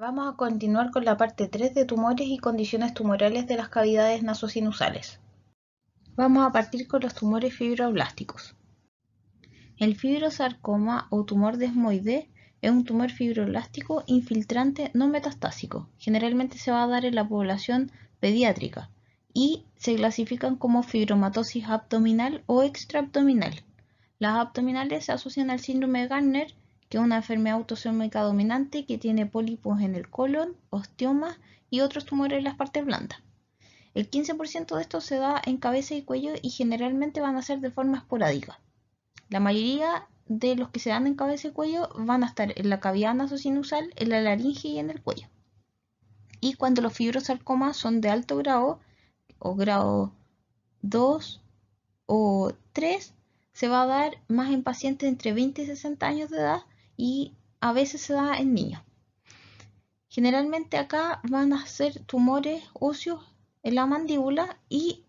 Vamos a continuar con la parte 3 de tumores y condiciones tumorales de las cavidades nasosinusales. Vamos a partir con los tumores fibroblásticos. El fibrosarcoma o tumor desmoide es un tumor fibroblástico infiltrante no metastásico. Generalmente se va a dar en la población pediátrica y se clasifican como fibromatosis abdominal o extraabdominal. Las abdominales se asocian al síndrome de Gardner, que es una enfermedad autosómica dominante que tiene pólipos en el colon, osteomas y otros tumores en las partes blandas. El 15% de estos se da en cabeza y cuello y generalmente van a ser de forma esporádica. La mayoría de los que se dan en cabeza y cuello van a estar en la cavidad nasosinusal, en la laringe y en el cuello. Y cuando los fibrosarcomas son de alto grado, o grado 2 o 3, se va a dar más en pacientes entre 20 y 60 años de edad y a veces se da en niños. Generalmente acá van a ser tumores óseos en la mandíbula y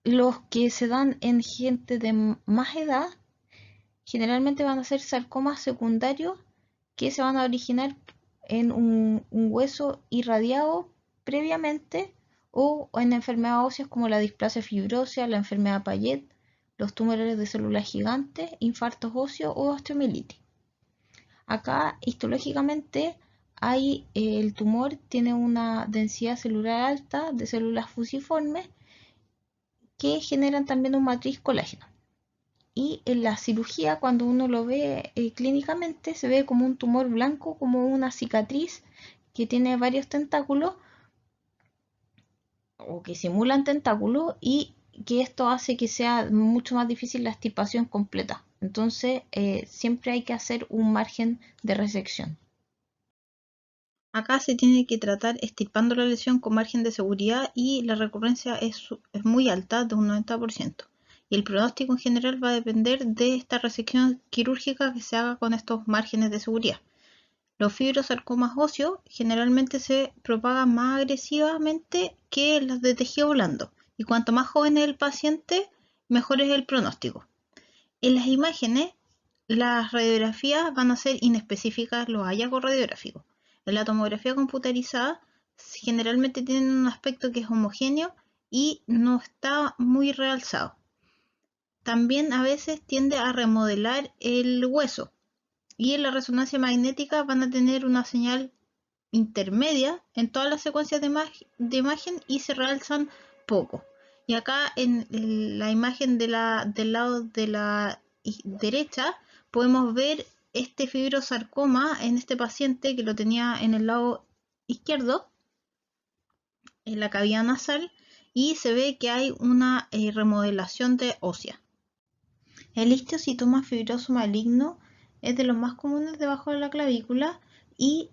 los que se dan en gente de más edad generalmente van a ser sarcomas secundarios que se van a originar en un hueso irradiado previamente o en enfermedades óseas como la displasia fibrosa, la enfermedad Payet, los tumores de células gigantes, infartos óseos o osteomielitis. Acá histológicamente el tumor tiene una densidad celular alta de células fusiformes que generan también un matriz colágeno. Y en la cirugía, cuando uno lo ve clínicamente, se ve como un tumor blanco, como una cicatriz que tiene varios tentáculos o que simulan tentáculos y que esto hace que sea mucho más difícil la extirpación completa. Entonces, siempre hay que hacer un margen de resección. Acá se tiene que tratar extirpando la lesión con margen de seguridad y la recurrencia es muy alta, de un 90%. Y el pronóstico en general va a depender de esta resección quirúrgica que se haga con estos márgenes de seguridad. Los fibrosarcomas óseos generalmente se propagan más agresivamente que los de tejido blando. Y cuanto más joven es el paciente, mejor es el pronóstico. En las imágenes, las radiografías van a ser inespecíficas los hallazgos radiográficos. En la tomografía computarizada generalmente tienen un aspecto que es homogéneo y no está muy realzado. También a veces tiende a remodelar el hueso y en la resonancia magnética van a tener una señal intermedia en todas las secuencias de imagen y se realzan poco. Y acá en la imagen del lado de la derecha podemos ver este fibrosarcoma en este paciente que lo tenía en el lado izquierdo, en la cavidad nasal, y se ve que hay una remodelación de ósea. El histiocytoma fibroso maligno es de los más comunes debajo de la clavícula y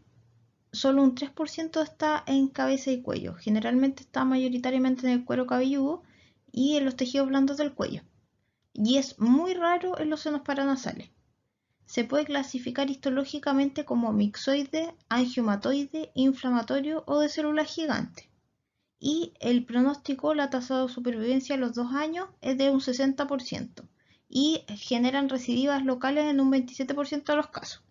solo un 3% está en cabeza y cuello. Generalmente está mayoritariamente en el cuero cabelludo y en los tejidos blandos del cuello. Y es muy raro en los senos paranasales. Se puede clasificar histológicamente como mixoide, angiomatoide, inflamatorio o de células gigantes. Y el pronóstico, la tasa de supervivencia a los 2 años es de un 60% y generan recidivas locales en un 27% de los casos.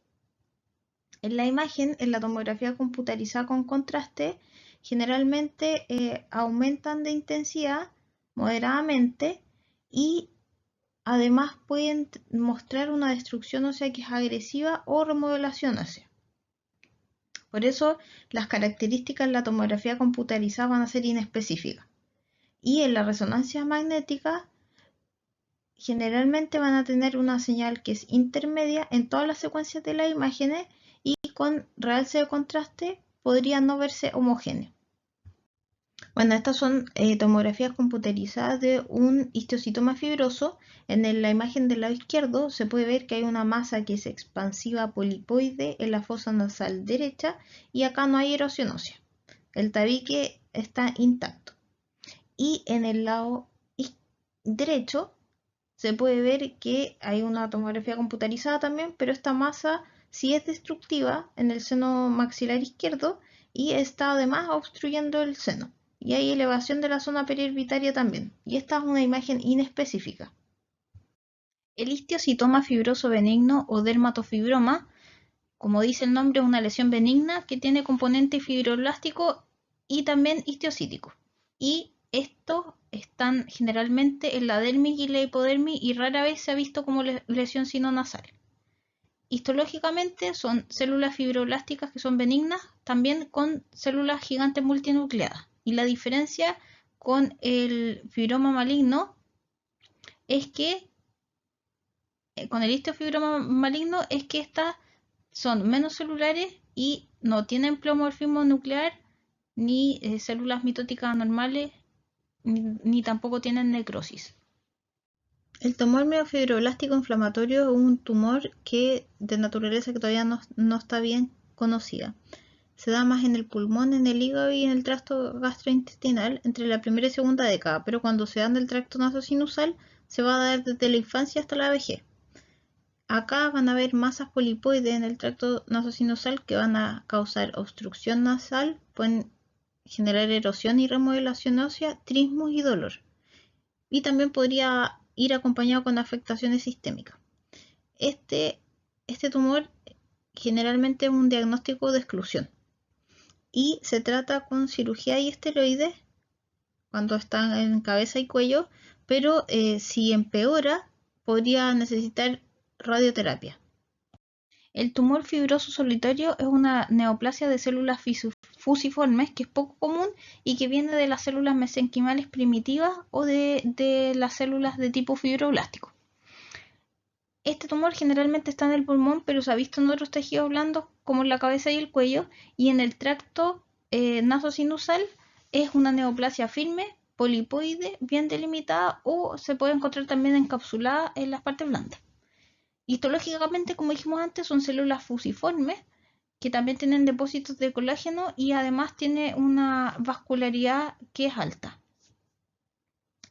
En la imagen, en la tomografía computarizada con contraste, generalmente aumentan de intensidad moderadamente y además pueden mostrar una destrucción ósea que es agresiva o remodelación ósea. Por eso las características en la tomografía computarizada van a ser inespecíficas. Y en la resonancia magnética generalmente van a tener una señal que es intermedia en todas las secuencias de las imágenes y con realce de contraste podría no verse homogéneo. Bueno, estas son tomografías computarizadas de un histiocytoma fibroso. En la imagen del lado izquierdo se puede ver que hay una masa que es expansiva polipoide en la fosa nasal derecha y acá no hay erosión ósea. El tabique está intacto. Y en el lado derecho se puede ver que hay una tomografía computarizada también, pero esta masa sí es destructiva en el seno maxilar izquierdo y está además obstruyendo el seno. Y hay elevación de la zona periorbitaria también. Y esta es una imagen inespecífica. El histiocytoma fibroso benigno o dermatofibroma Como dice el nombre, es una lesión benigna que tiene componente fibroblástico y también histiocítico. Y estos están generalmente en la dermis y la hipodermis y rara vez se ha visto como lesión sinonasal. Histológicamente son células fibroblásticas que son benignas, también con células gigantes multinucleadas. Y la diferencia con el fibroma maligno es que, con el histofibroma maligno, es que estas son menos celulares y no tienen pleomorfismo nuclear, ni células mitóticas anormales, ni tampoco tienen necrosis. El tumor miofibroblástico inflamatorio es un tumor que de naturaleza que todavía no está bien conocida. Se da más en el pulmón, en el hígado y en el tracto gastrointestinal entre la primera y segunda década, pero cuando se da en el tracto nasosinusal se va a dar desde la infancia hasta la vejez. Acá van a haber masas polipoides en el tracto nasosinusal que van a causar obstrucción nasal, pueden generar erosión y remodelación ósea, trismus y dolor. Y también podría ir acompañado con afectaciones sistémicas. Este tumor generalmente es un diagnóstico de exclusión y se trata con cirugía y esteroides cuando están en cabeza y cuello, pero si empeora podría necesitar radioterapia. El tumor fibroso solitario es una neoplasia de células fusiformes que es poco común y que viene de las células mesenquimales primitivas o de las células de tipo fibroblástico. Este tumor generalmente está en el pulmón, pero se ha visto en otros tejidos blandos como en la cabeza y el cuello, y en el tracto nasosinusal es una neoplasia firme, polipoide, bien delimitada, o se puede encontrar también encapsulada en las partes blandas. Histológicamente, como dijimos antes, son células fusiformes que también tienen depósitos de colágeno y además tiene una vascularidad que es alta.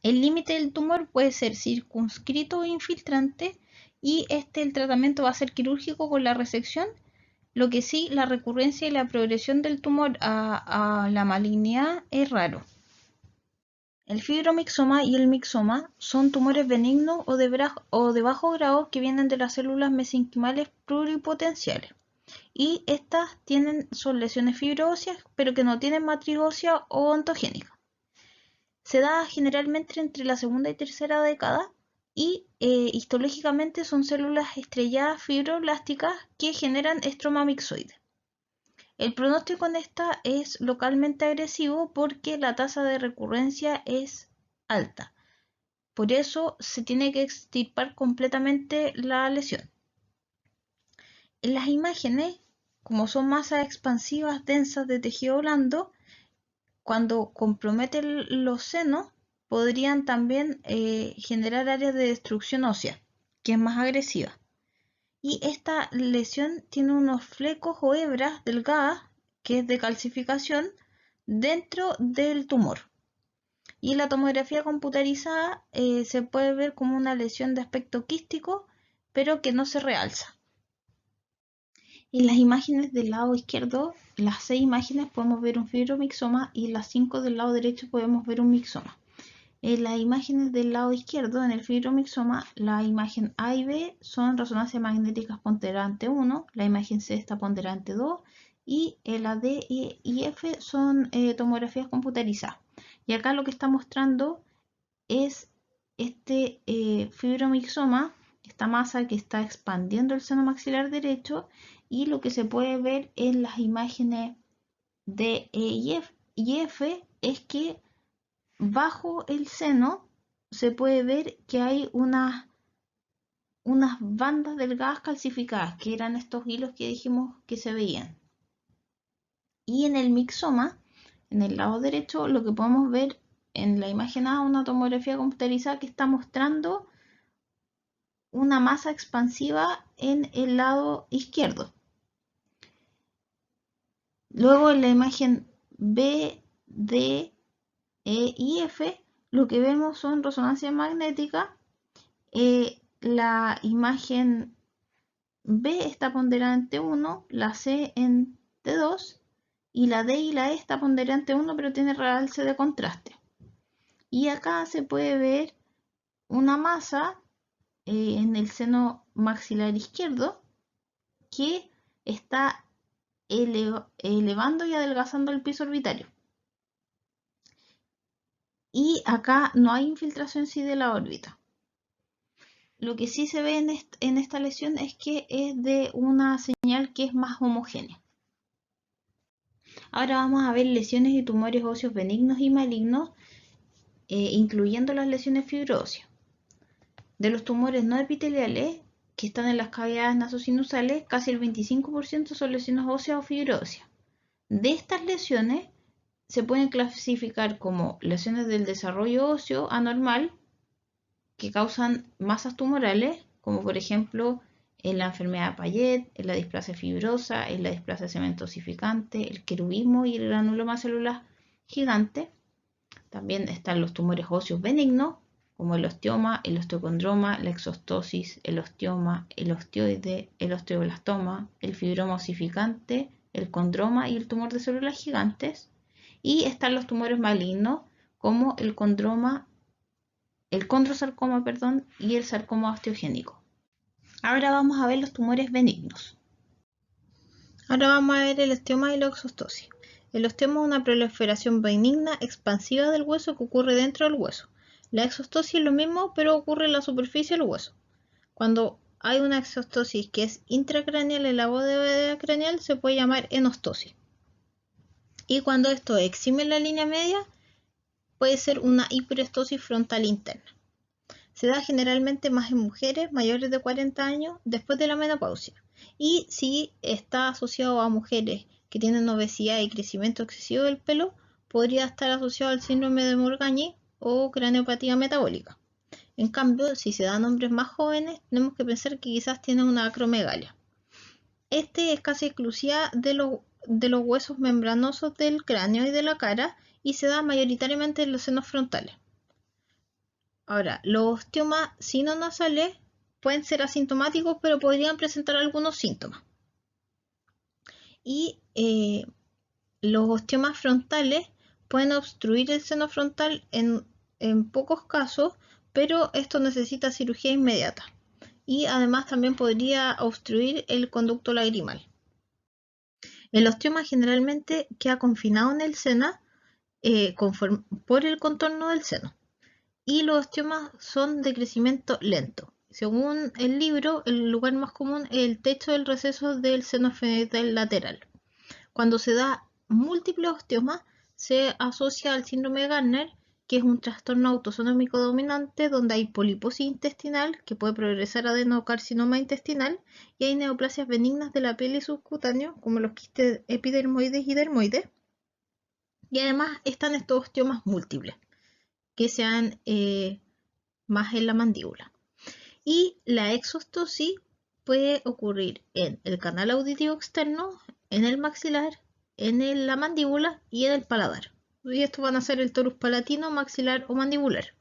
El límite del tumor puede ser circunscrito o infiltrante y el tratamiento va a ser quirúrgico con la resección, lo que sí, la recurrencia y la progresión del tumor a la malignidad es raro. El fibromixoma y el mixoma son tumores benignos o de bajo grado que vienen de las células mesenquimales pluripotenciales. Y estas son lesiones fibroóseas, pero que no tienen matriz ósea o ontogénica. Se da generalmente entre la segunda y tercera década y histológicamente son células estrelladas fibroblásticas que generan estroma mixoide. El pronóstico en esta es localmente agresivo porque la tasa de recurrencia es alta. Por eso se tiene que extirpar completamente la lesión. En las imágenes, como son masas expansivas densas de tejido blando, cuando comprometen los senos, podrían también generar áreas de destrucción ósea, que es más agresiva. Y esta lesión tiene unos flecos o hebras delgadas, que es de calcificación, dentro del tumor. Y la tomografía computarizada se puede ver como una lesión de aspecto quístico, pero que no se realza. En las imágenes del lado izquierdo, las 6 imágenes podemos ver un fibromixoma y las 5 del lado derecho podemos ver un mixoma. En las imágenes del lado izquierdo, en el fibromixoma, la imagen A y B son resonancias magnéticas ponderante 1, la imagen C está ponderante 2 y la D y F son tomografías computarizadas. Y acá lo que está mostrando es este fibromixoma, esta masa que está expandiendo el seno maxilar derecho, y lo que se puede ver en las imágenes D, E y F es que bajo el seno se puede ver que hay unas bandas delgadas calcificadas, que eran estos hilos que dijimos que se veían. Y en el mixoma, en el lado derecho, lo que podemos ver en la imagen A, una tomografía computarizada que está mostrando una masa expansiva en el lado izquierdo. Luego en la imagen B, D, E y F, lo que vemos son resonancias magnéticas. La imagen B está ponderante 1, la C en T2 y la D y la E está ponderante 1 pero tiene realce de contraste. Y acá se puede ver una masa en el seno maxilar izquierdo que está elevando y adelgazando el piso orbitario. Y acá no hay infiltración sí de la órbita. Lo que sí se ve en esta lesión es que es de una señal que es más homogénea. Ahora vamos a ver lesiones y tumores óseos benignos y malignos, incluyendo las lesiones fibroóseas. De los tumores no epiteliales que están en las cavidades nasosinusales, casi el 25% son lesiones óseas o fibroóseas. De estas lesiones se pueden clasificar como lesiones del desarrollo óseo anormal que causan masas tumorales, como por ejemplo en la enfermedad de Payet, en la displasia fibrosa, en la displasia cementosificante, el querubismo y el granuloma celular gigante. También están los tumores óseos benignos, como el osteoma, el osteocondroma, la exostosis, el osteoma, el osteoide, el osteoblastoma, el fibroma osificante, el condroma y el tumor de células gigantes. Y están los tumores malignos, como el condrosarcoma, y el sarcoma osteogénico. Ahora vamos a ver los tumores benignos. Ahora vamos a ver el osteoma y la exostosis. El osteoma es una proliferación benigna expansiva del hueso que ocurre dentro del hueso. La exostosis es lo mismo, pero ocurre en la superficie del hueso. Cuando hay una exostosis que es intracraneal en la bóveda craneal, se puede llamar enostosis. Y cuando esto exime la línea media, puede ser una hiperestosis frontal interna. Se da generalmente más en mujeres mayores de 40 años después de la menopausia. Y si está asociado a mujeres que tienen obesidad y crecimiento excesivo del pelo, podría estar asociado al síndrome de Morgagni o craneopatía metabólica. En cambio, si se da en hombres más jóvenes, tenemos que pensar que quizás tienen una acromegalia. Este es casi exclusiva de los huesos membranosos del cráneo y de la cara y se da mayoritariamente en los senos frontales. Ahora, los osteomas sinonasales pueden ser asintomáticos, pero podrían presentar algunos síntomas. Y los osteomas frontales pueden obstruir el seno frontal en pocos casos, pero esto necesita cirugía inmediata. Y además también podría obstruir el conducto lagrimal. El osteoma generalmente queda confinado en el seno por el contorno del seno. Y los osteomas son de crecimiento lento. Según el libro, el lugar más común es el techo del receso del seno fenoidal lateral. Cuando se da múltiples osteomas, se asocia al síndrome de Gardner, que es un trastorno autosómico dominante donde hay poliposis intestinal que puede progresar a adenocarcinoma intestinal y hay neoplasias benignas de la piel y subcutáneo, como los quistes epidermoides y dermoides. Y además están estos osteomas múltiples que se dan más en la mandíbula. Y la exostosis puede ocurrir en el canal auditivo externo, en el maxilar, en la mandíbula y en el paladar. Y estos van a ser el torus palatino, maxilar o mandibular.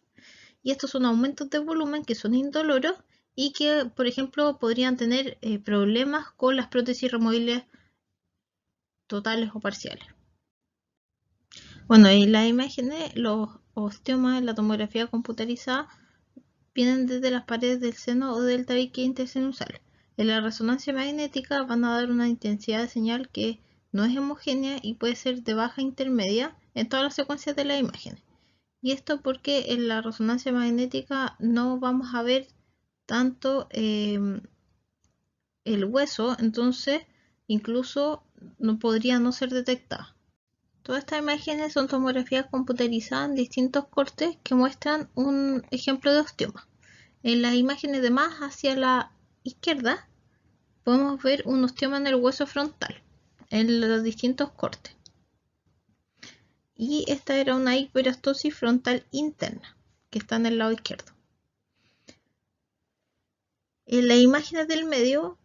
Y estos son aumentos de volumen que son indoloros y que, por ejemplo, podrían tener problemas con las prótesis removibles totales o parciales. Bueno, y las imágenes, los osteomas en la tomografía computarizada vienen desde las paredes del seno o del tabique intersinusal. En la resonancia magnética van a dar una intensidad de señal que no es homogénea y puede ser de baja intermedia en todas las secuencias de las imágenes. Y esto porque en la resonancia magnética no vamos a ver tanto el hueso, entonces incluso no podría no ser detectada. Todas estas imágenes son tomografías computarizadas en distintos cortes que muestran un ejemplo de osteoma. En las imágenes de más hacia la izquierda podemos ver un osteoma en el hueso frontal, en los distintos cortes. Y esta era una hiperestosis frontal interna, que está en el lado izquierdo. En las imágenes del medio,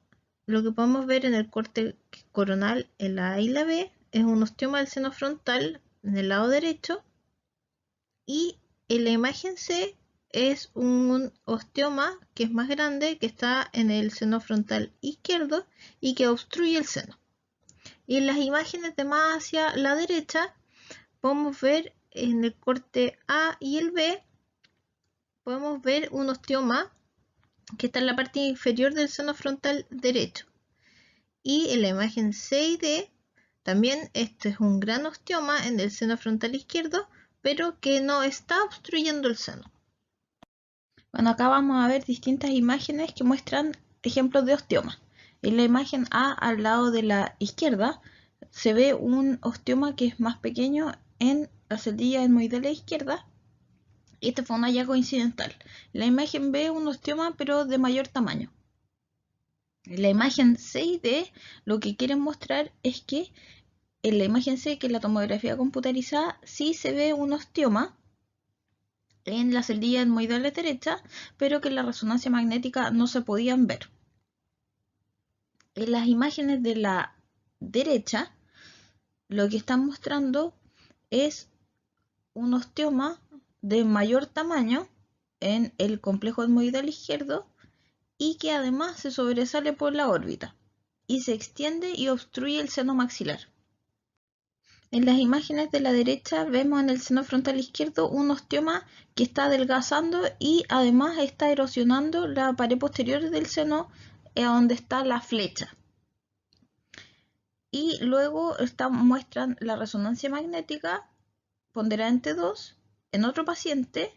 lo que podemos ver en el corte coronal en la A y la B es un osteoma del seno frontal en el lado derecho y en la imagen C es un osteoma que es más grande que está en el seno frontal izquierdo y que obstruye el seno. Y en las imágenes de más hacia la derecha podemos ver en el corte A y el B podemos ver un osteoma que está en la parte inferior del seno frontal derecho Y en la imagen 6D, también este es un gran osteoma en el seno frontal izquierdo, pero que no está obstruyendo el seno. Bueno, acá vamos a ver distintas imágenes que muestran ejemplos de osteoma. En la imagen A, al lado de la izquierda, se ve un osteoma que es más pequeño en la celdilla etmoidal izquierda. Este fue un hallazgo incidental. En la imagen B, un osteoma pero de mayor tamaño. En la imagen 6D, lo que quieren mostrar es que en la imagen C, que es la tomografía computarizada, sí se ve un osteoma en la celdilla etmoidal derecha, pero que en la resonancia magnética no se podían ver. En las imágenes de la derecha, lo que están mostrando es un osteoma de mayor tamaño en el complejo etmoidal izquierdo y que además se sobresale por la órbita y se extiende y obstruye el seno maxilar. En las imágenes de la derecha vemos en el seno frontal izquierdo un osteoma que está adelgazando y además está erosionando la pared posterior del seno, donde está la flecha. Y luego muestran la resonancia magnética ponderante 2 en otro paciente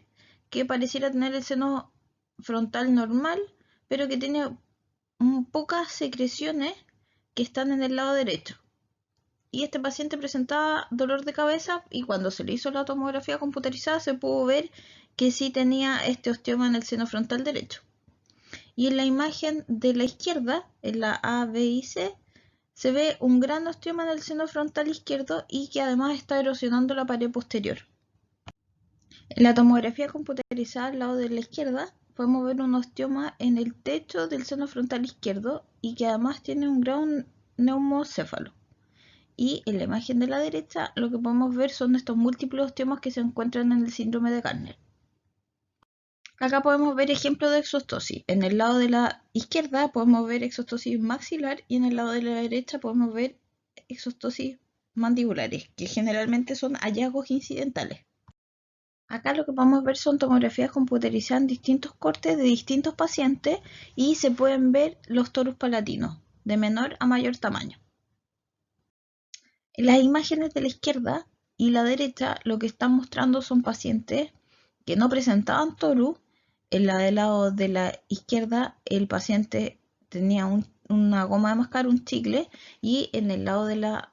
que pareciera tener el seno frontal normal, pero que tiene pocas secreciones que están en el lado derecho. Y este paciente presentaba dolor de cabeza y cuando se le hizo la tomografía computarizada se pudo ver que sí tenía este osteoma en el seno frontal derecho. Y en la imagen de la izquierda, en la A, B y C, se ve un gran osteoma en el seno frontal izquierdo y que además está erosionando la pared posterior. En la tomografía computarizada al lado de la izquierda podemos ver un osteoma en el techo del seno frontal izquierdo y que además tiene un gran neumocéfalo. Y en la imagen de la derecha lo que podemos ver son estos múltiples osteomas que se encuentran en el síndrome de Gardner. Acá podemos ver ejemplos de exostosis. En el lado de la izquierda podemos ver exostosis maxilar y en el lado de la derecha podemos ver exostosis mandibulares, que generalmente son hallazgos incidentales. Acá lo que podemos ver son tomografías computarizadas en distintos cortes de distintos pacientes y se pueden ver los torus palatinos, de menor a mayor tamaño. En las imágenes de la izquierda y la derecha lo que están mostrando son pacientes que no presentaban torus. En la del lado de la izquierda el paciente tenía una goma de mascar, un chicle, y en el lado de la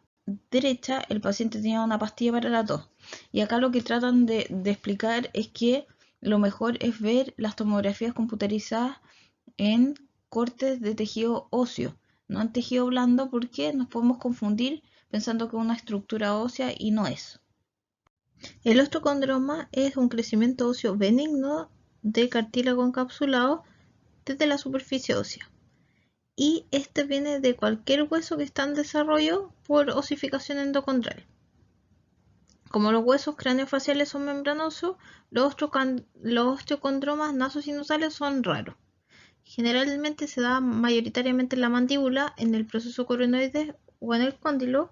derecha el paciente tenía una pastilla para la tos. Y acá lo que tratan de explicar es que lo mejor es ver las tomografías computarizadas en cortes de tejido óseo, no en tejido blando, porque nos podemos confundir pensando que es una estructura ósea y no es. El osteocondroma es un crecimiento óseo benigno de cartílago encapsulado desde la superficie ósea. Y este viene de cualquier hueso que está en desarrollo por osificación endocondral. Como los huesos craneofaciales son membranosos, los osteocondromas nasosinusales son raros. Generalmente se da mayoritariamente en la mandíbula, en el proceso coronoide o en el cóndilo,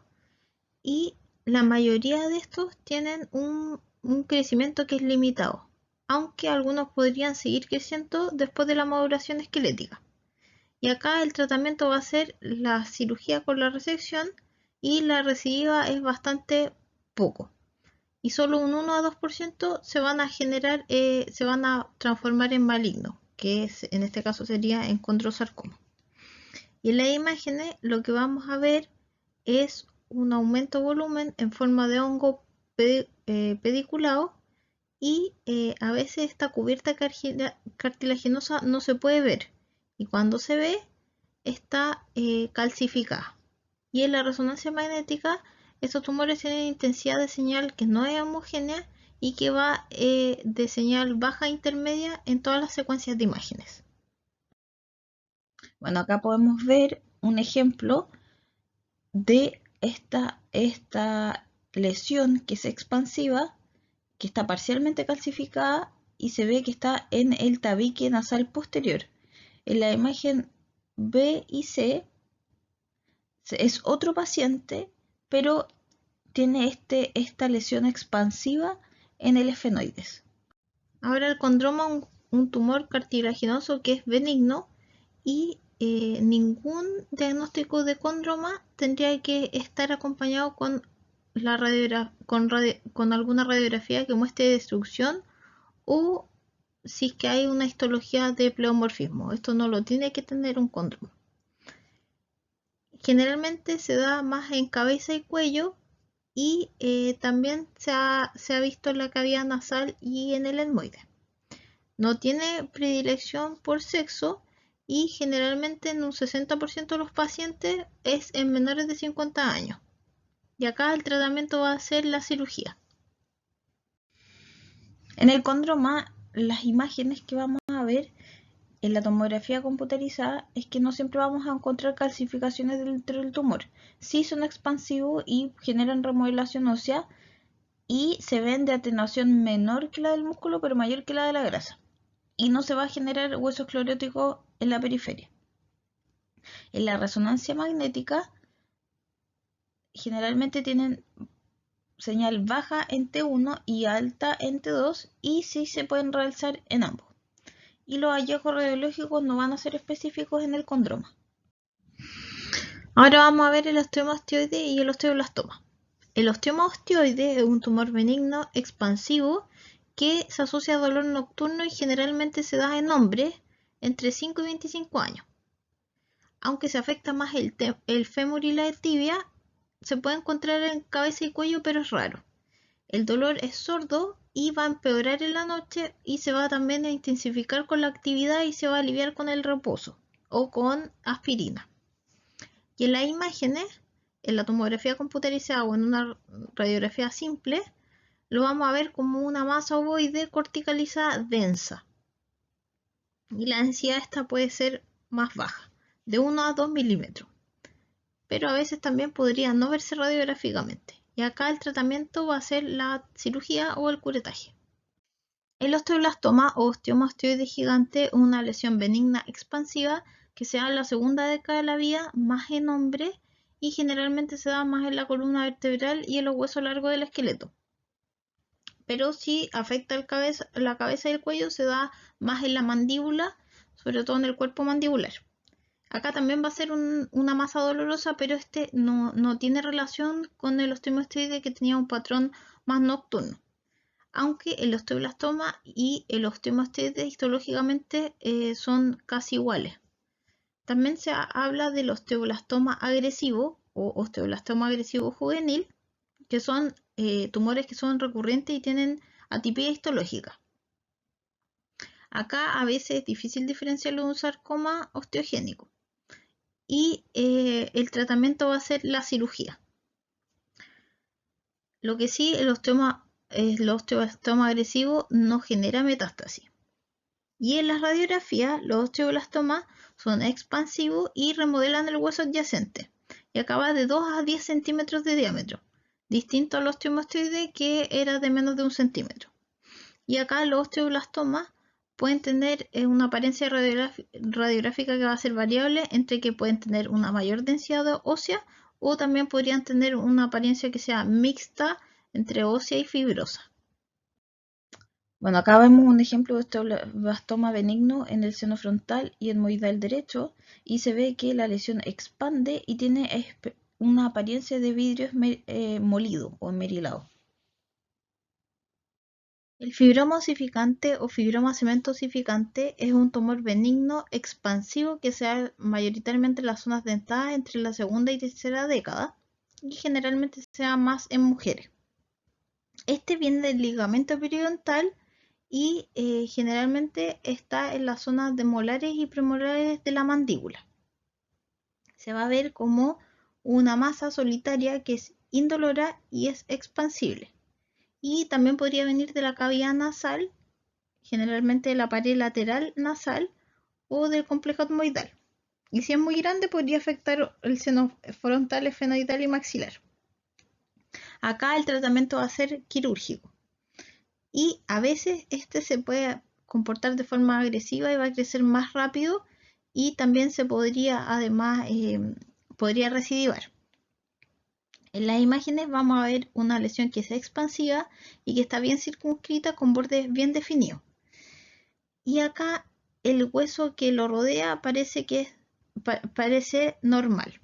y la mayoría de estos tienen un crecimiento que es limitado, aunque algunos podrían seguir creciendo después de la maduración esquelética. Y acá el tratamiento va a ser la cirugía con la resección y la recidiva es bastante poco. Y solo un 1 a 2% se van a generar, se van a transformar en maligno, que es, en este caso sería en condrosarcoma. Y en las imágenes lo que vamos a ver es un aumento de volumen en forma de hongo pediculado y a veces esta cubierta cartilaginosa no se puede ver y cuando se ve está calcificada. Y en la resonancia magnética estos tumores tienen intensidad de señal que no es homogénea y que va de señal baja a intermedia en todas las secuencias de imágenes. Bueno, acá podemos ver un ejemplo de esta lesión que es expansiva, que está parcialmente calcificada y se ve que está en el tabique nasal posterior. En la imagen B y C es otro paciente, pero tiene esta lesión expansiva en el esfenoides. Ahora el condroma, un tumor cartilaginoso que es benigno y ningún diagnóstico de cóndroma tendría que estar acompañado con con alguna radiografía que muestre destrucción o si es que hay una histología de pleomorfismo. Esto no lo tiene que tener un cóndroma. Generalmente se da más en cabeza y cuello y también se ha visto en la cavidad nasal y en el etmoide. No tiene predilección por sexo y generalmente en un 60% de los pacientes es en menores de 50 años. Y acá el tratamiento va a ser la cirugía. En el cóndroma, las imágenes que vamos a ver en la tomografía computarizada es que no siempre vamos a encontrar calcificaciones dentro del tumor. Sí son expansivos y generan remodelación ósea y se ven de atenuación menor que la del músculo, pero mayor que la de la grasa. Y no se va a generar hueso esclerótico en la periferia. En la resonancia magnética, generalmente tienen señal baja en T1 y alta en T2 y sí se pueden realzar en ambos. Y los hallazgos radiológicos no van a ser específicos en el cóndroma. Ahora vamos a ver el osteoma osteoide y el osteoblastoma. El osteoma osteoide es un tumor benigno expansivo que se asocia a dolor nocturno y generalmente se da en hombres entre 5 y 25 años. Aunque se afecta más el fémur y la tibia, se puede encontrar en cabeza y cuello, pero es raro. El dolor es sordo y va a empeorar en la noche y se va también a intensificar con la actividad y se va a aliviar con el reposo o con aspirina. Y en las imágenes, en la tomografía computarizada o en una radiografía simple, lo vamos a ver como una masa ovoide corticalizada densa. Y la densidad esta puede ser más baja, de 1 a 2 milímetros. Pero a veces también podría no verse radiográficamente. Y acá el tratamiento va a ser la cirugía o el curetaje. El osteoblastoma o osteoma osteoide gigante es una lesión benigna expansiva que se da en la segunda década de la vida, más en hombres, y generalmente se da más en la columna vertebral y en los huesos largos del esqueleto. Pero si afecta la cabeza y el cuello, se da más en la mandíbula, sobre todo en el cuerpo mandibular. Acá también va a ser una masa dolorosa, pero este no tiene relación con el osteoma osteoide que tenía un patrón más nocturno. Aunque el osteoblastoma y el osteoma osteoide histológicamente son casi iguales. También se habla del osteoblastoma agresivo o osteoblastoma agresivo juvenil, que son tumores que son recurrentes y tienen atipia histológica. Acá a veces es difícil diferenciarlo de un sarcoma osteogénico. Y el tratamiento va a ser la cirugía. Lo que sí, el osteoblastoma agresivo no genera metástasis. Y en las radiografías, los osteoblastomas son expansivos y remodelan el hueso adyacente y acaba de 2 a 10 centímetros de diámetro, distinto al osteoma osteoide que era de menos de 1 centímetro. Y acá los osteoblastomas pueden tener una apariencia radiográfica que va a ser variable entre que pueden tener una mayor densidad ósea o también podrían tener una apariencia que sea mixta entre ósea y fibrosa. Bueno, acá vemos un ejemplo de osteoblastoma benigno en el seno frontal y etmoidal derecho y se ve que la lesión expande y tiene una apariencia de vidrio molido o esmerilado. El fibroma osificante o fibroma cemento osificante es un tumor benigno expansivo que se da mayoritariamente en las zonas dentadas entre la segunda y tercera década y generalmente se da más en mujeres. Este viene del ligamento periodontal y generalmente está en las zonas de molares y premolares de la mandíbula. Se va a ver como una masa solitaria que es indolora y es expansible. Y también podría venir de la cavidad nasal, generalmente de la pared lateral nasal o del complejo etmoidal. Y si es muy grande podría afectar el seno frontal, esfenoidal y maxilar. Acá el tratamiento va a ser quirúrgico. Y a veces este se puede comportar de forma agresiva y va a crecer más rápido y también se podría además podría recidivar. En las imágenes vamos a ver una lesión que es expansiva y que está bien circunscrita con bordes bien definidos. Y acá el hueso que lo rodea parece que es parece normal.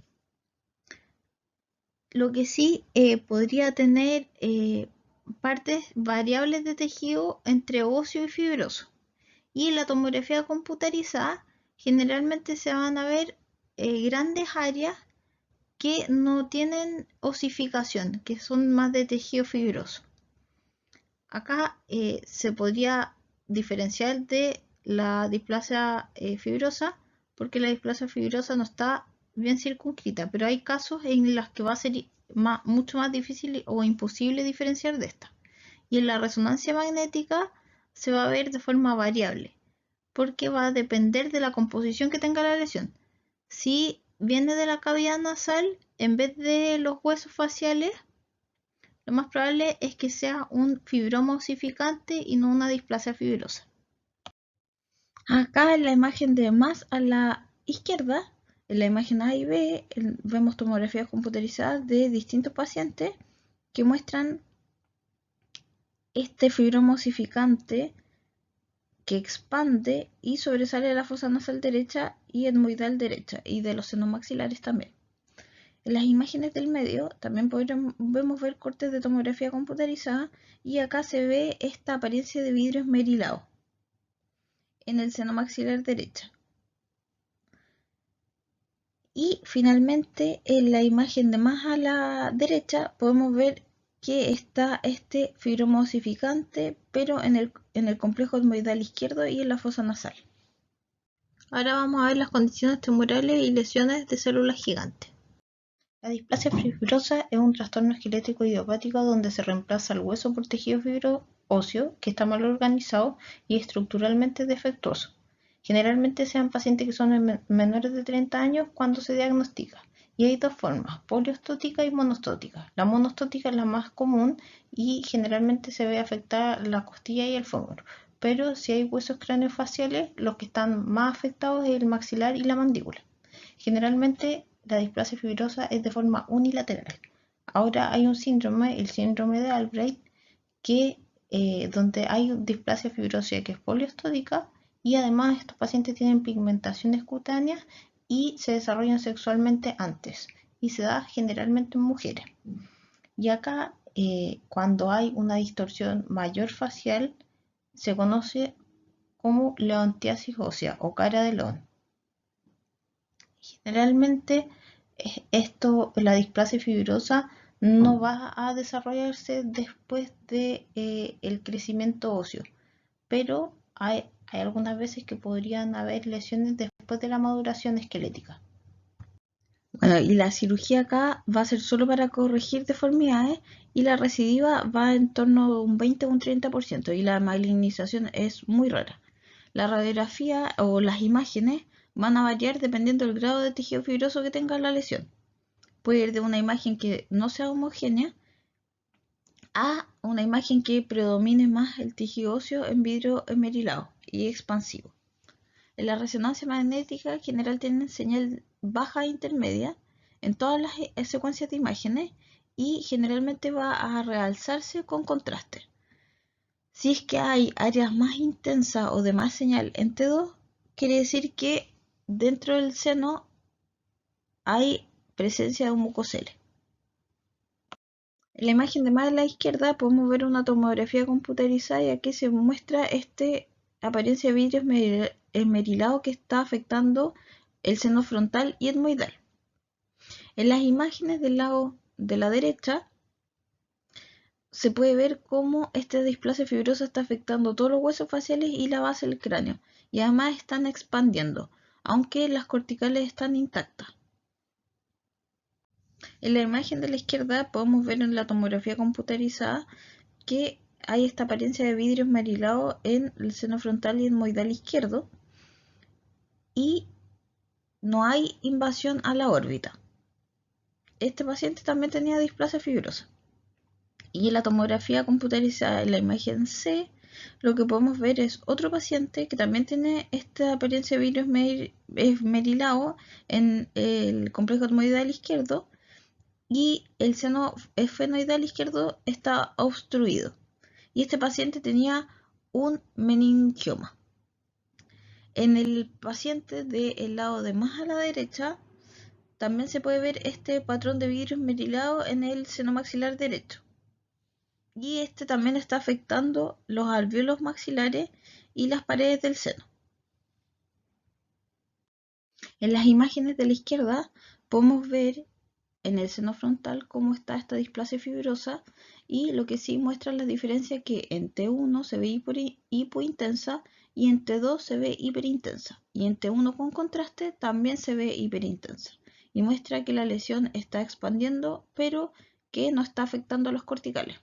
Lo que sí podría tener partes variables de tejido entre óseo y fibroso. Y en la tomografía computarizada generalmente se van a ver grandes áreas que no tienen osificación, que son más de tejido fibroso. Acá se podría diferenciar de la displasia fibrosa, porque la displasia fibrosa no está bien circunscrita, pero hay casos en los que va a ser mucho más difícil o imposible diferenciar de esta. Y en la resonancia magnética se va a ver de forma variable, porque va a depender de la composición que tenga la lesión. Si viene de la cavidad nasal, en vez de los huesos faciales, lo más probable es que sea un fibroma osificante y no una displasia fibrosa. Acá en la imagen de más a la izquierda, en la imagen A y B, vemos tomografías computarizadas de distintos pacientes que muestran este fibroma osificante que expande y sobresale de la fosa nasal derecha y etmoidal derecha y de los senos maxilares también. En las imágenes del medio también podemos ver cortes de tomografía computarizada y acá se ve esta apariencia de vidrio esmerilado en el seno maxilar derecha. Y finalmente en la imagen de más a la derecha podemos ver que está este fibroma osificante, pero en el complejo etmoidal izquierdo y en la fosa nasal. Ahora vamos a ver las condiciones tumorales y lesiones de células gigantes. La displasia fibrosa es un trastorno esquelético idiopático donde se reemplaza el hueso por tejido fibro óseo que está mal organizado y estructuralmente defectuoso. Generalmente sean pacientes que son menores de 30 años cuando se diagnostica. Y hay dos formas, poliostótica y monostótica. La monostótica es la más común y generalmente se ve afectada la costilla y el fémur. Pero si hay huesos craneofaciales, los que están más afectados es el maxilar y la mandíbula. Generalmente la displasia fibrosa es de forma unilateral. Ahora hay un síndrome, el síndrome de Albright, que donde hay displasia fibrosa que es poliostótica y además estos pacientes tienen pigmentaciones cutáneas y se desarrollan sexualmente antes y se da generalmente en mujeres. Y acá cuando hay una distorsión mayor facial se conoce como leontiasis ósea o cara de león. Generalmente la displasia fibrosa no va a desarrollarse después de el crecimiento óseo, pero hay algunas veces que podrían haber lesiones después de la maduración esquelética. Bueno, y la cirugía acá va a ser solo para corregir deformidades y la recidiva va en torno a un 20 o un 30% y la malignización es muy rara. La radiografía o las imágenes van a variar dependiendo del grado de tejido fibroso que tenga la lesión. Puede ir de una imagen que no sea homogénea a una imagen que predomine más el tejido óseo en vidrio esmerilado y expansivo. En la resonancia magnética en general tienen señal baja e intermedia en todas las secuencias de imágenes y generalmente va a realzarse con contraste. Si es que hay áreas más intensas o de más señal en T2, quiere decir que dentro del seno hay presencia de un mucocele. En la imagen de más a la izquierda podemos ver una tomografía computarizada y aquí se muestra esta apariencia de vidrio esmerilado que está afectando el seno frontal y etmoidal. En las imágenes del lado de la derecha se puede ver cómo esta displasia fibrosa está afectando todos los huesos faciales y la base del cráneo y además están expandiendo, aunque las corticales están intactas. En la imagen de la izquierda podemos ver en la tomografía computarizada que hay esta apariencia de vidrio esmerilado en el seno frontal y etmoidal izquierdo y no hay invasión a la órbita. Este paciente también tenía displasia fibrosa. Y en la tomografía computarizada en la imagen C, lo que podemos ver es otro paciente que también tiene esta apariencia de vidrio esmerilado en el complejo etmoidal izquierdo y el seno esfenoidal izquierdo está obstruido. Y este paciente tenía un meningioma. En el paciente del lado de más a la derecha, también se puede ver este patrón de vidrio esmerilado en el seno maxilar derecho. Y este también está afectando los alvéolos maxilares y las paredes del seno. En las imágenes de la izquierda podemos ver en el seno frontal cómo está esta displasia fibrosa, y lo que sí muestra la diferencia que en T1 se ve hipointensa y en T2 se ve hiperintensa, y en T1 con contraste también se ve hiperintensa, y muestra que la lesión está expandiendo pero que no está afectando a los corticales.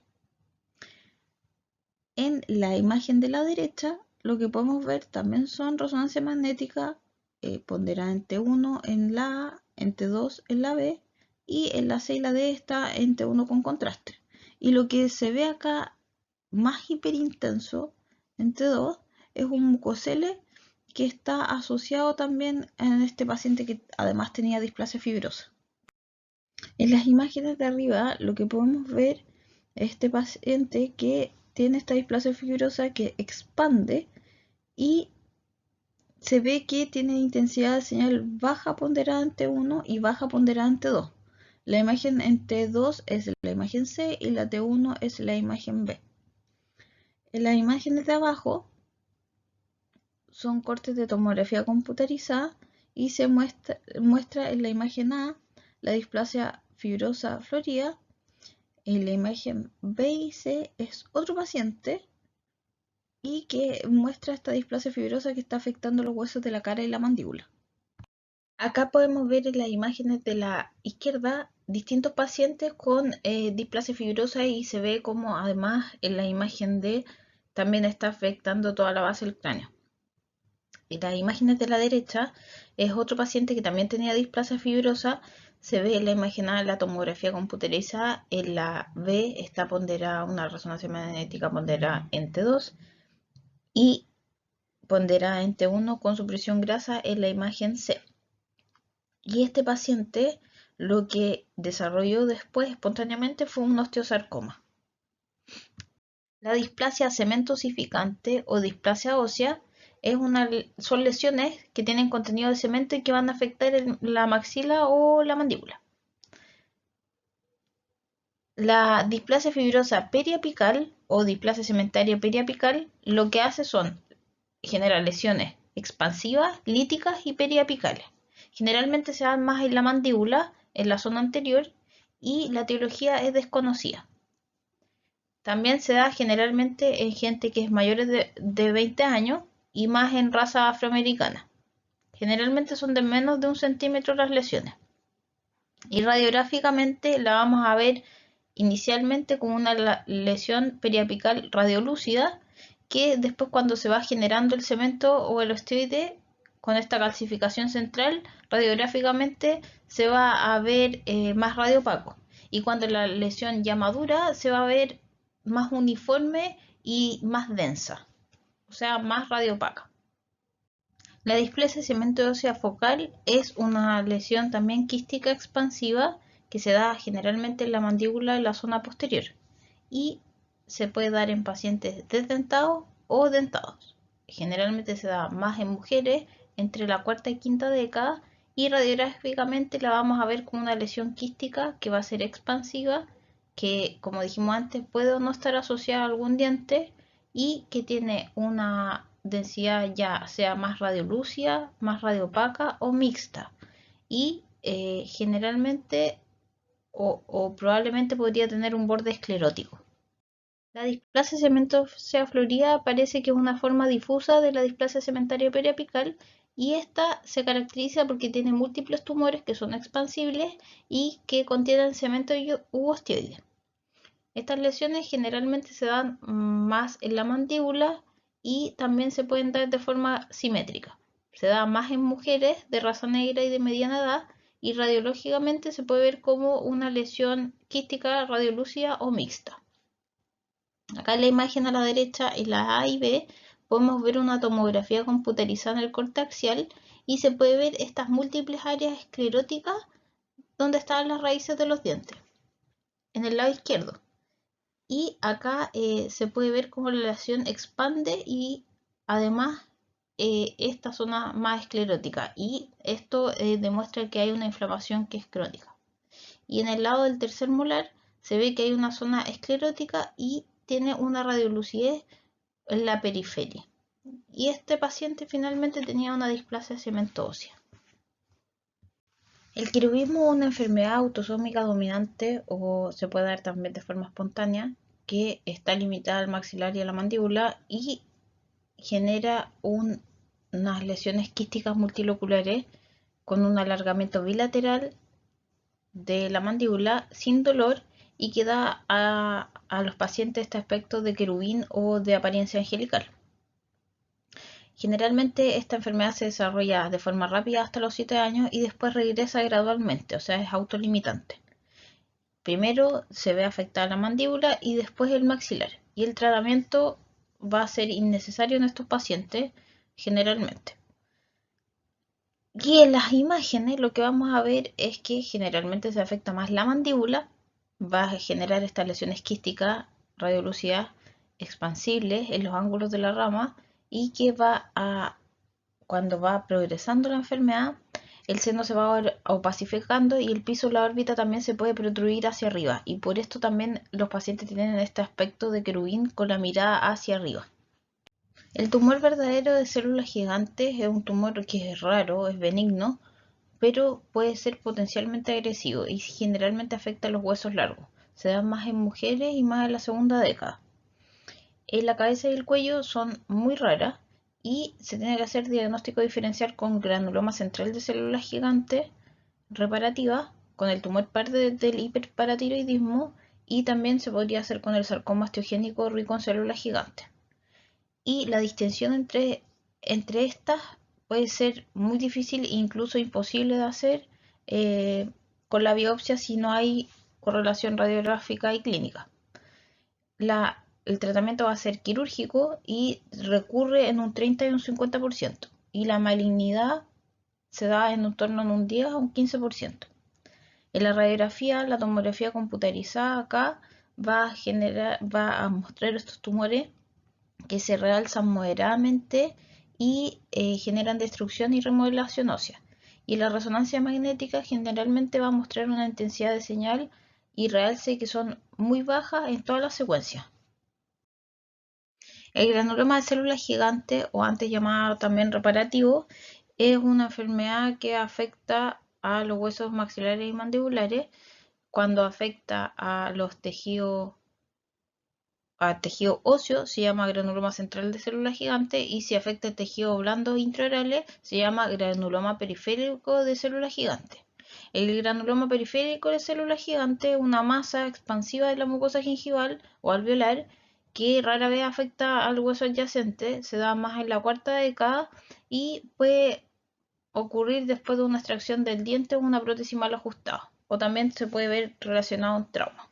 En la imagen de la derecha lo que podemos ver también son resonancia magnética ponderada en T1 en la A, en T2 en la B, y en la C y la D está en T1 con contraste. Y lo que se ve acá más hiperintenso en T2 es un mucosele que está asociado también en este paciente que además tenía displasia fibrosa. En las imágenes de arriba lo que podemos ver es este paciente que tiene esta displasia fibrosa que expande y se ve que tiene intensidad de señal baja ponderada en T1 y baja ponderada en T2. La imagen en T2 es la imagen C y la T1 es la imagen B. En las imágenes de abajo son cortes de tomografía computarizada y se muestra en la imagen A la displasia fibrosa florida. En la imagen B y C es otro paciente y que muestra esta displasia fibrosa que está afectando los huesos de la cara y la mandíbula. Acá podemos ver en las imágenes de la izquierda distintos pacientes con displasia fibrosa, y se ve como además en la imagen D también está afectando toda la base del cráneo. En las imágenes de la derecha es otro paciente que también tenía displasia fibrosa. Se ve en la imagen A la tomografía computarizada, en la B está ponderada una resonancia magnética ponderada en T2 y ponderada en T1 con supresión grasa en la imagen C. Y este paciente lo que desarrolló después espontáneamente fue un osteosarcoma. La displasia cementosificante o displasia ósea son lesiones que tienen contenido de cemento y que van a afectar la maxila o la mandíbula. La displasia fibrosa periapical o displasia cementaria periapical lo que hace son generar lesiones expansivas, líticas y periapicales. Generalmente se dan más en la mandíbula, en la zona anterior, y la etiología es desconocida. También se da generalmente en gente que es mayor de 20 años y más en raza afroamericana. Generalmente son de menos de 1 centímetro las lesiones. Y radiográficamente la vamos a ver inicialmente como una lesión periapical radiolúcida, que después, cuando se va generando el cemento o el osteoide con esta calcificación central, radiográficamente se va a ver más radiopaco. Y cuando la lesión ya madura, se va a ver más uniforme y más densa, o sea, más radiopaca. La displasia cemento ósea focal es una lesión también quística expansiva que se da generalmente en la mandíbula en la zona posterior, y se puede dar en pacientes desdentados o dentados. Generalmente se da más en mujeres entre la cuarta y quinta década, y radiográficamente la vamos a ver como una lesión quística que va a ser expansiva, que, como dijimos antes, puede o no estar asociada a algún diente, y que tiene una densidad ya sea más radiolúcida, más radiopaca o mixta, y generalmente o probablemente podría tener un borde esclerótico. La displasia cementosa florida parece que es una forma difusa de la displasia cementaria periapical, y esta se caracteriza porque tiene múltiples tumores que son expansibles y que contienen cemento u osteoide. Estas lesiones generalmente se dan más en la mandíbula y también se pueden dar de forma simétrica. Se da más en mujeres de raza negra y de mediana edad, y radiológicamente se puede ver como una lesión quística radiolúcida o mixta. Acá en la imagen a la derecha, en la A y B, podemos ver una tomografía computarizada en el corte axial, y se puede ver estas múltiples áreas escleróticas donde están las raíces de los dientes, en el lado izquierdo. Y acá se puede ver cómo la lesión expande y además esta zona más esclerótica, y esto demuestra que hay una inflamación que es crónica. Y en el lado del tercer molar se ve que hay una zona esclerótica y tiene una radiolucidez en la periferia. Y este paciente finalmente tenía una displasia cemento ósea. El querubismo es una enfermedad autosómica dominante, o se puede dar también de forma espontánea, que está limitada al maxilar y a la mandíbula y genera unas lesiones quísticas multiloculares con un alargamiento bilateral de la mandíbula sin dolor, y que da a los pacientes este aspecto de querubín o de apariencia angelical. Generalmente esta enfermedad se desarrolla de forma rápida hasta los 7 años y después regresa gradualmente, o sea, es autolimitante. Primero se ve afectada la mandíbula y después el maxilar, y el tratamiento va a ser innecesario en estos pacientes generalmente. Y en las imágenes lo que vamos a ver es que generalmente se afecta más la mandíbula, va a generar estas lesiones quísticas radiolúcidas expansibles en los ángulos de la rama, y que cuando va progresando la enfermedad, el seno se va opacificando y el piso de la órbita también se puede protruir hacia arriba, y por esto también los pacientes tienen este aspecto de querubín con la mirada hacia arriba. El tumor verdadero de células gigantes es un tumor que es raro, es benigno, pero puede ser potencialmente agresivo y generalmente afecta a los huesos largos. Se da más en mujeres y más en la segunda década. En la cabeza y el cuello son muy raras y se tiene que hacer diagnóstico diferencial con granuloma central de células gigantes reparativas, con el tumor del hiperparatiroidismo, y también se podría hacer con el sarcoma osteogénico rico en células gigantes. Y la distinción entre estas puede ser muy difícil e incluso imposible de hacer con la biopsia si no hay correlación radiográfica y clínica. El tratamiento va a ser quirúrgico y recurre en un 30 y un 50%, y la malignidad se da en torno a un 10 a un 15%. En la radiografía, la tomografía computarizada acá va a mostrar estos tumores que se realzan moderadamente y generan destrucción y remodelación ósea. Y la resonancia magnética generalmente va a mostrar una intensidad de señal y realce que son muy bajas en todas las secuencias. El granuloma de células gigantes, o antes llamado también reparativo, es una enfermedad que afecta a los huesos maxilares y mandibulares. Cuando afecta a los tejido óseo se llama granuloma central de células gigantes, y si afecta el tejido blando intraorales se llama granuloma periférico de células gigantes. El granuloma periférico de células gigantes es una masa expansiva de la mucosa gingival o alveolar que rara vez afecta al hueso adyacente, se da más en la cuarta década y puede ocurrir después de una extracción del diente o una prótesis mal ajustada, o también se puede ver relacionado a un trauma.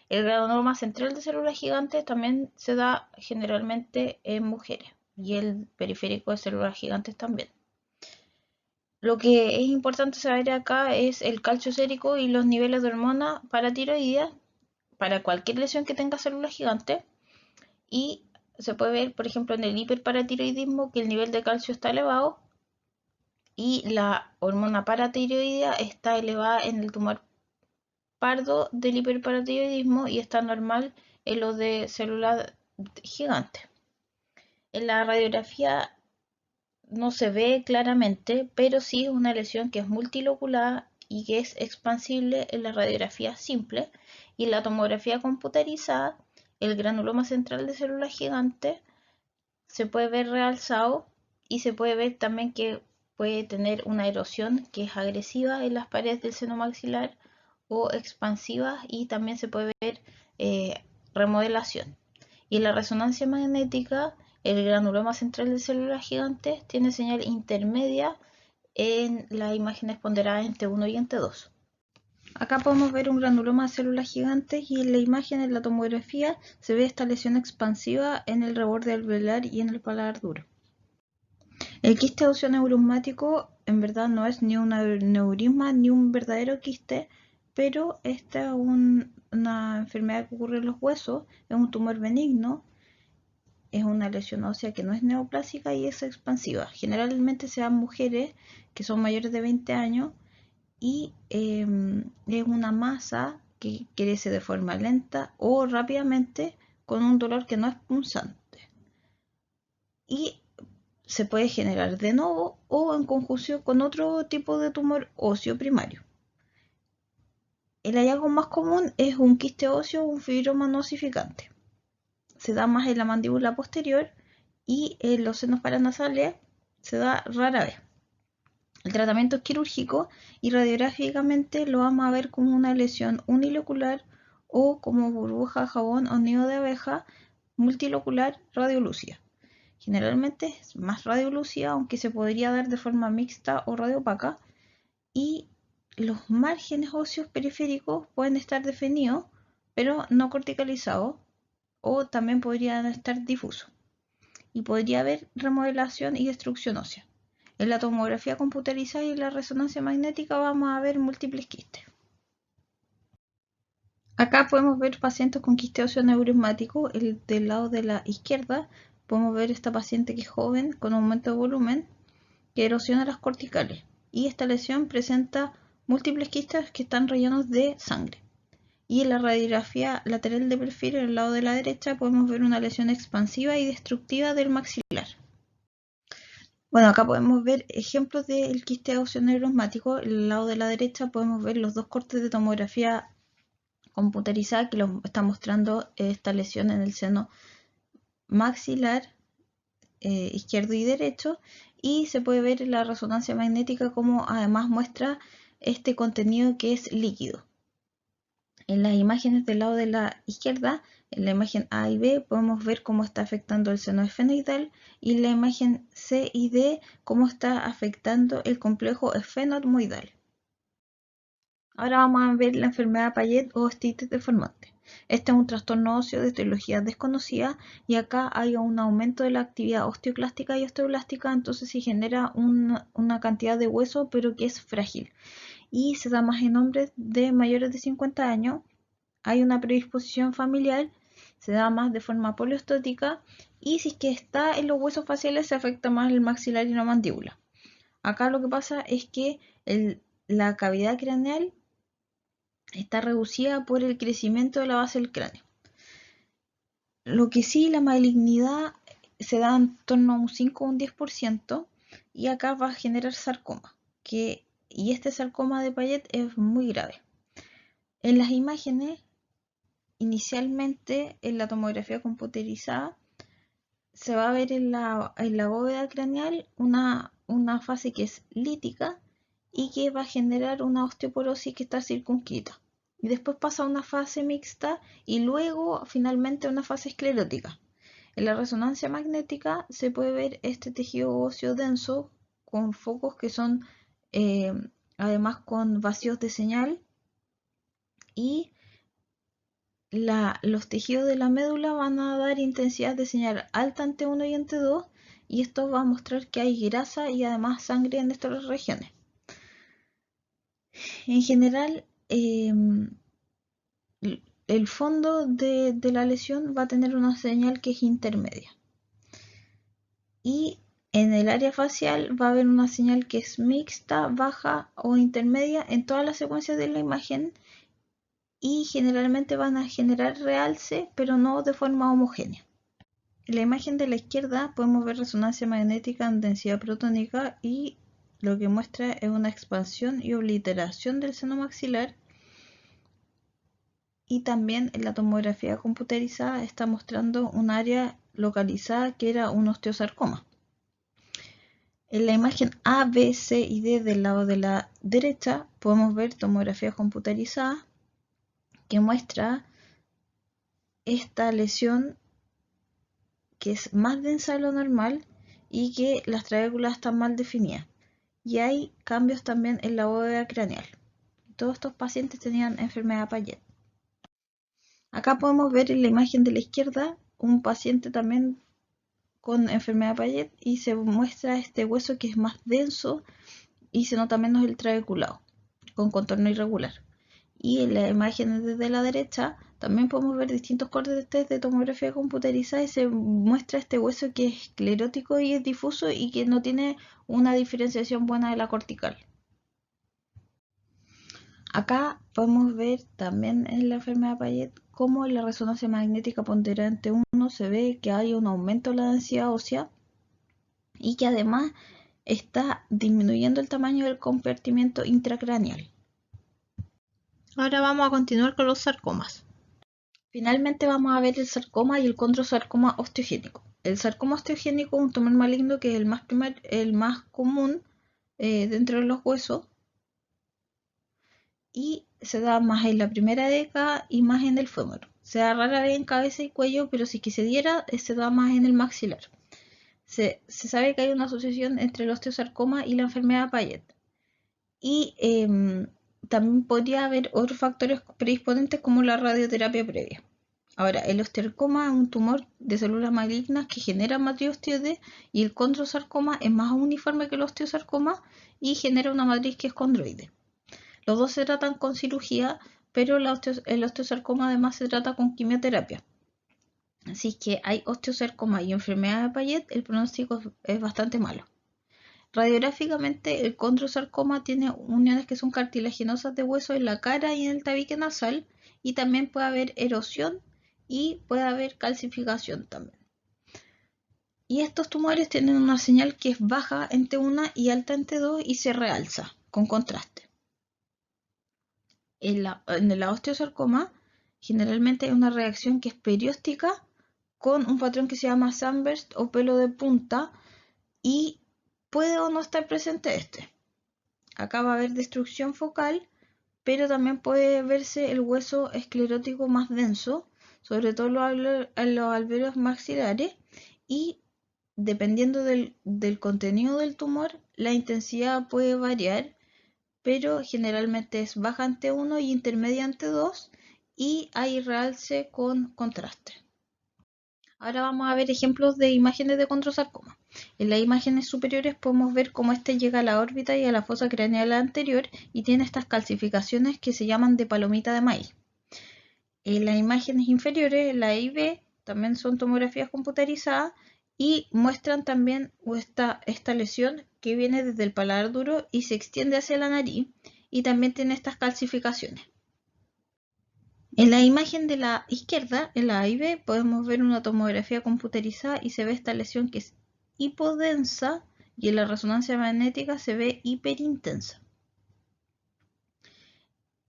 El granuloma central de células gigantes también se da generalmente en mujeres, y el periférico de células gigantes también. Lo que es importante saber acá es el calcio sérico y los niveles de hormona paratiroidea para cualquier lesión que tenga células gigantes, y se puede ver, por ejemplo, en el hiperparatiroidismo que el nivel de calcio está elevado y la hormona paratiroidea está elevada en el tumor pardo del hiperparatiroidismo y está normal en los de células gigantes. En la radiografía no se ve claramente, pero sí es una lesión que es multilocular y que es expansible en la radiografía simple, y en la tomografía computarizada el granuloma central de células gigantes se puede ver realzado, y se puede ver también que puede tener una erosión que es agresiva en las paredes del seno maxilar o expansiva, y también se puede ver remodelación. Y en la resonancia magnética, el granuloma central de células gigantes tiene señal intermedia en las imágenes ponderadas en T1 y en T2. Acá podemos ver un granuloma de células gigantes, y en la imagen, en la tomografía, se ve esta lesión expansiva en el reborde alveolar y en el paladar duro. El quiste óseo neureumático en verdad no es ni un neurisma ni un verdadero quiste, pero esta es una enfermedad que ocurre en los huesos, es un tumor benigno es una lesión ósea que no es neoplásica y es expansiva. Generalmente se dan mujeres que son mayores de 20 años y es una masa que crece de forma lenta o rápidamente con un dolor que no es punzante. Y se puede generar de nuevo o en conjunción con otro tipo de tumor óseo primario. El hallazgo más común es un quiste óseo o un fibroma no osificante. Se da más en la mandíbula posterior y en los senos paranasales se da rara vez. El tratamiento es quirúrgico y radiográficamente lo vamos a ver como una lesión unilocular o como burbuja, jabón o nido de abeja multilocular radiolúcida. Generalmente es más radiolúcida, aunque se podría dar de forma mixta o radiopaca, y los márgenes óseos periféricos pueden estar definidos, pero no corticalizados, o también podrían estar difusos, y podría haber remodelación y destrucción ósea. En la tomografía computerizada y la resonancia magnética vamos a ver múltiples quistes. Acá podemos ver pacientes con quiste óseo neureumático. Del lado de la izquierda podemos ver esta paciente que es joven con aumento de volumen que erosiona las corticales, y esta lesión presenta múltiples quistes que están rellenos de sangre. Y en la radiografía lateral de perfil, en el lado de la derecha, podemos ver una lesión expansiva y destructiva del maxilar. Bueno, acá podemos ver ejemplos del quiste óseo neureumático. En el lado de la derecha podemos ver los dos cortes de tomografía computerizada que nos está mostrando esta lesión en el seno maxilar izquierdo y derecho, y se puede ver en la resonancia magnética como además muestra este contenido que es líquido. En las imágenes del lado de la izquierda, en la imagen A y B, podemos ver cómo está afectando el seno esfenoidal, y en la imagen C y D cómo está afectando el complejo esfenoidal. Ahora vamos a ver la enfermedad Payet o ostitis deformante. Este es un trastorno óseo de etiología desconocida, y acá hay un aumento de la actividad osteoclástica y osteoblástica, entonces se genera una cantidad de hueso pero que es frágil, y se da más en hombres de mayores de 50 años. Hay una predisposición familiar, se da más de forma poliostótica, y si es que está en los huesos faciales se afecta más el maxilar y la mandíbula. Acá lo que pasa es que la cavidad craneal está reducida por el crecimiento de la base del cráneo. Lo que sí, la malignidad se da en torno a un 5 o un 10%, y acá va a generar sarcoma, y este sarcoma de Payet es muy grave. En las imágenes, inicialmente en la tomografía computerizada, se va a ver en la bóveda craneal una fase que es lítica y que va a generar una osteoporosis que está circunscrita. Y después pasa a una fase mixta y luego finalmente a una fase esclerótica. En la resonancia magnética se puede ver este tejido óseo denso con focos que son además con vacíos de señal, y los tejidos de la médula van a dar intensidad de señal alta ante 1 y ante 2, y esto va a mostrar que hay grasa y además sangre en estas regiones. En general, el fondo de la lesión va a tener una señal que es intermedia, y en el área facial va a haber una señal que es mixta, baja o intermedia en todas las secuencias de la imagen, y generalmente van a generar realce, pero no de forma homogénea. En la imagen de la izquierda podemos ver resonancia magnética en densidad protónica, y lo que muestra es una expansión y obliteración del seno maxilar, y también en la tomografía computerizada está mostrando un área localizada que era un osteosarcoma. En la imagen A, B, C y D del lado de la derecha podemos ver tomografía computerizada que muestra esta lesión que es más densa de lo normal y que las trabéculas están mal definidas. Y hay cambios también en la bóveda craneal. Todos estos pacientes tenían enfermedad Payet. Acá podemos ver en la imagen de la izquierda un paciente también con enfermedad Payet, y se muestra este hueso que es más denso y se nota menos el trabeculado, con contorno irregular. Y en las imágenes desde la derecha también podemos ver distintos cortes de tomografía computerizada y se muestra este hueso que es esclerótico y es difuso y que no tiene una diferenciación buena de la cortical. Acá podemos ver también en la enfermedad Payet cómo en la resonancia magnética ponderante 1 se ve que hay un aumento de la densidad ósea y que además está disminuyendo el tamaño del compartimiento intracraneal. Ahora vamos a continuar con los sarcomas. Finalmente vamos a ver el sarcoma y el condrosarcoma osteogénico. El sarcoma osteogénico es un tumor maligno que es el más común dentro de los huesos y se da más en la primera década y más en el fémur. Se da rara vez en cabeza y cuello, pero si que se diera, se da más en el maxilar. Se sabe que hay una asociación entre el osteosarcoma y la enfermedad Payet. Y también podría haber otros factores predisponentes como la radioterapia previa. Ahora, el osteosarcoma es un tumor de células malignas que genera matriz osteoide y el condrosarcoma es más uniforme que el osteosarcoma y genera una matriz que es condroide. Los dos se tratan con cirugía, pero el osteosarcoma además se trata con quimioterapia. Así que hay osteosarcoma y enfermedad de Payet, el pronóstico es bastante malo. Radiográficamente, el condrosarcoma tiene uniones que son cartilaginosas de hueso en la cara y en el tabique nasal, y también puede haber erosión y puede haber calcificación también. Y estos tumores tienen una señal que es baja en T1 y alta en T2 y se realza con contraste. En el osteosarcoma generalmente hay una reacción que es perióstica con un patrón que se llama sunburst o pelo de punta y puede o no estar presente este. Acá va a haber destrucción focal, pero también puede verse el hueso esclerótico más denso, sobre todo en los alvéolos maxilares, y dependiendo del contenido del tumor, la intensidad puede variar, pero generalmente es baja en T1 y intermedia en T2, y hay realce con contraste. Ahora vamos a ver ejemplos de imágenes de condrosarcoma. En las imágenes superiores podemos ver cómo este llega a la órbita y a la fosa craneal anterior y tiene estas calcificaciones que se llaman de palomita de maíz. En las imágenes inferiores, la A y B, también son tomografías computarizadas y muestran también esta lesión que viene desde el paladar duro y se extiende hacia la nariz y también tiene estas calcificaciones. En la imagen de la izquierda, en la A y B, podemos ver una tomografía computarizada y se ve esta lesión que es hipodensa y en la resonancia magnética se ve hiperintensa.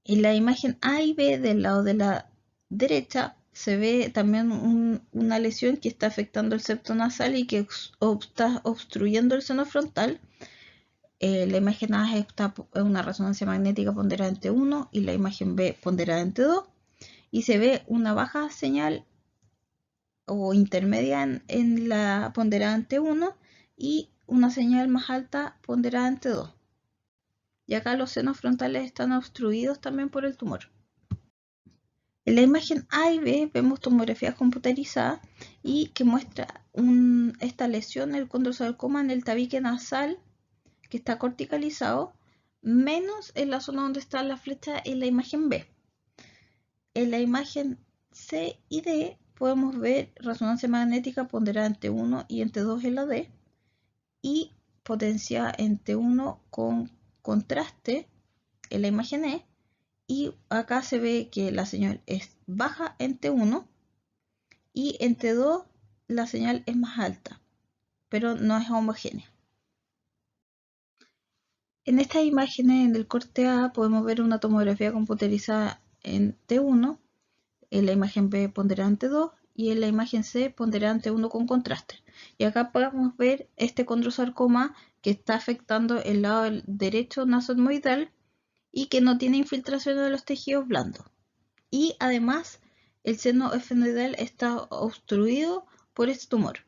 En la imagen A y B del lado de la derecha se ve también una lesión que está afectando el septo nasal y que está obstruyendo el seno frontal. La imagen A está en una resonancia magnética ponderante 1 y la imagen B ponderante 2. Y se ve una baja señal o intermedia en la ponderante 1 y una señal más alta ponderante 2. Y acá los senos frontales están obstruidos también por el tumor. En la imagen A y B vemos tomografías computarizadas y que muestra esta lesión, el condrosarcoma en el tabique nasal que está corticalizado, menos en la zona donde está la flecha en la imagen B. En la imagen C y D podemos ver resonancia magnética ponderante 1 y en T2 en la D y potencia en T1 con contraste en la imagen E, y acá se ve que la señal es baja en T1 y en T2 la señal es más alta, pero no es homogénea. En estas imágenes en el corte A podemos ver una tomografía computarizada en T1, en la imagen B ponderante 2 y en la imagen C ponderante 1 con contraste. Y acá podemos ver este condrosarcoma que está afectando el lado derecho nasoetmoidal y que no tiene infiltración de los tejidos blandos. Y además el seno esfenoidal está obstruido por este tumor.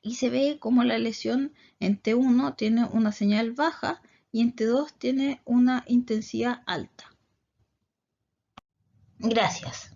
Y se ve como la lesión en T1 tiene una señal baja y en T2 tiene una intensidad alta. Gracias.